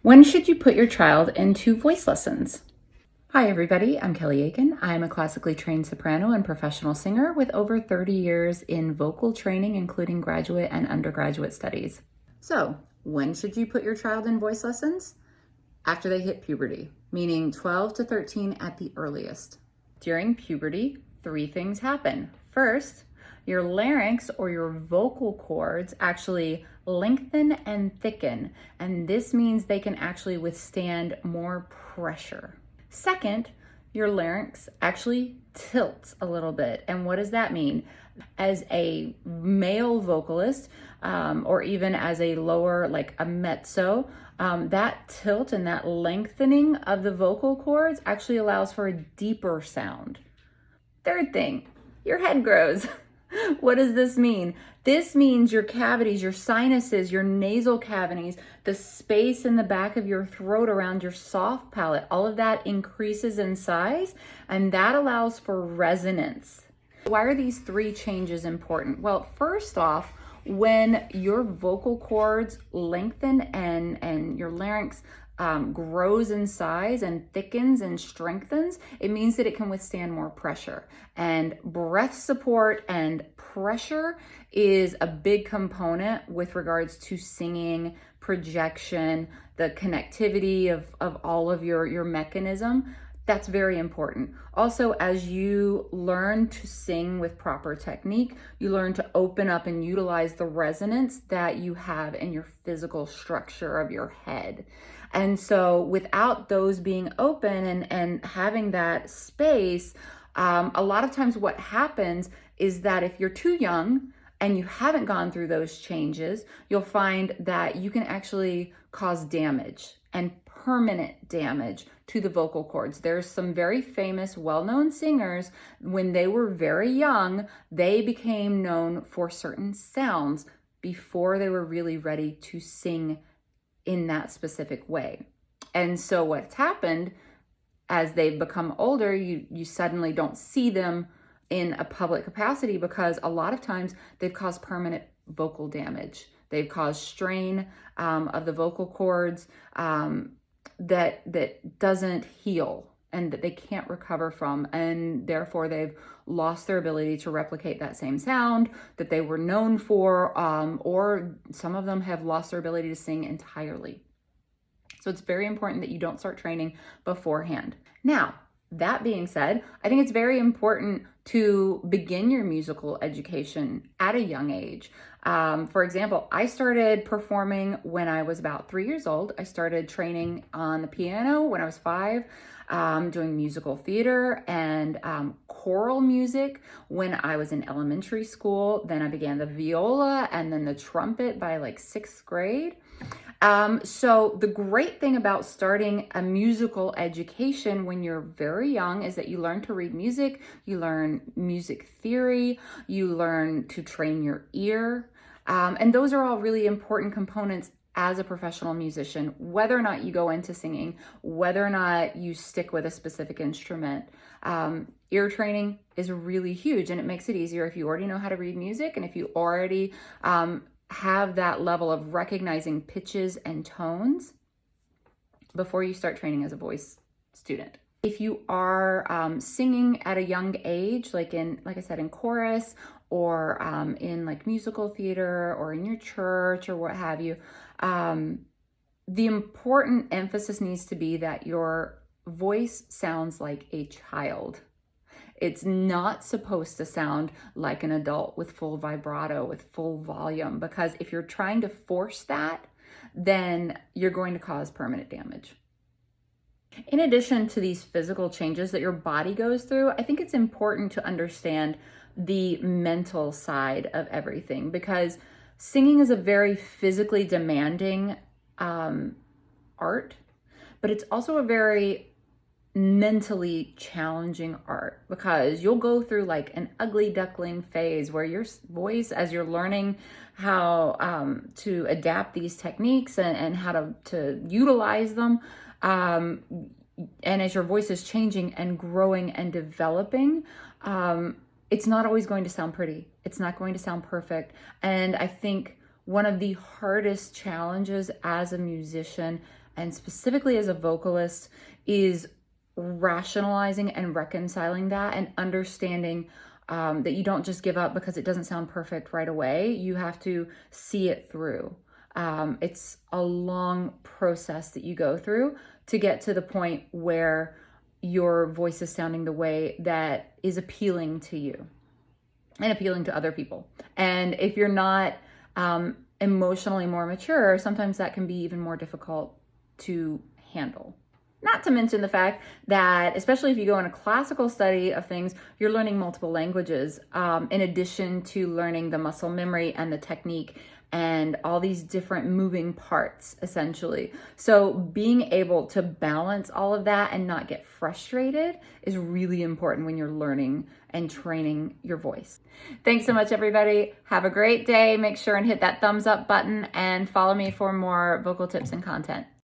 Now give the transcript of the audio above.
When should you put your child into voice lessons? Hi everybody, I'm Kelly Aiken. I'm a classically trained soprano and professional singer with over 30 years in vocal training, including graduate and undergraduate studies. So, when should you put your child in voice lessons? After they hit puberty, meaning 12 to 13 at the earliest. During puberty, 3 things happen. First, your larynx or your vocal cords actually lengthen and thicken, and this means they can actually withstand more pressure. Second, your larynx actually tilts a little bit. And what does that mean? As a male vocalist, or even as a lower, like a mezzo, that tilt and that lengthening of the vocal cords actually allows for a deeper sound. Third thing, your head grows. What does this mean? This means your cavities, your sinuses, your nasal cavities, the space in the back of your throat around your soft palate, all of that increases in size, and that allows for resonance. Why are these 3 changes important? Well, first off, when your vocal cords lengthen and your larynx grows in size and thickens and strengthens, it means that it can withstand more pressure. And breath support and pressure is a big component with regards to singing, projection, the connectivity of all of your mechanism. That's very important. Also, as you learn to sing with proper technique, you learn to open up and utilize the resonance that you have in your physical structure of your head. And so without those being open and having that space, a lot of times what happens is that if you're too young and you haven't gone through those changes, you'll find that you can actually cause damage and permanent damage to the vocal cords. There's some very famous, well-known singers, when they were very young, they became known for certain sounds before they were really ready to sing in that specific way. And so what's happened as they've become older, you suddenly don't see them in a public capacity because a lot of times they've caused permanent vocal damage. They've caused strain of the vocal cords that doesn't heal and that they can't recover from, and therefore they've lost their ability to replicate that same sound that they were known for, or some of them have lost their ability to sing entirely. So it's very important that you don't start training beforehand. Now, that being said, I think it's very important to begin your musical education at a young age. For example, I started performing when I was about 3 years old. I started training on the piano when I was 5, doing musical theater and choral music when I was in elementary school. Then I began the viola and then the trumpet by like 6th grade. So the great thing about starting a musical education when you're very young is that you learn to read music, you learn music theory, you learn to train your ear. And those are all really important components as a professional musician, whether or not you go into singing, whether or not you stick with a specific instrument. Ear training is really huge, and it makes it easier if you already know how to read music and if you already have that level of recognizing pitches and tones before you start training as a voice student. If you are singing at a young age, like I said, in chorus or in like musical theater or in your church or what have you, the important emphasis needs to be that your voice sounds like a child. It's not supposed to sound like an adult with full vibrato, with full volume, because if you're trying to force that, then you're going to cause permanent damage. In addition to these physical changes that your body goes through, I think it's important to understand the mental side of everything, because singing is a very physically demanding art, but it's also a very mentally challenging art, because you'll go through like an ugly duckling phase where your voice, as you're learning how to adapt these techniques and how to utilize them, and as your voice is changing and growing and developing, it's not always going to sound pretty. It's not going to sound perfect. And I think one of the hardest challenges as a musician and specifically as a vocalist is rationalizing and reconciling that and understanding that you don't just give up because it doesn't sound perfect right away. You have to see it through. It's a long process that you go through to get to the point where your voice is sounding the way that is appealing to you and appealing to other people. And if you're not emotionally more mature, sometimes that can be even more difficult to handle. Not to mention the fact that, especially if you go in a classical study of things, you're learning multiple languages in addition to learning the muscle memory and the technique and all these different moving parts, essentially. So being able to balance all of that and not get frustrated is really important when you're learning and training your voice. Thanks so much, everybody. Have a great day. Make sure and hit that thumbs up button and follow me for more vocal tips and content.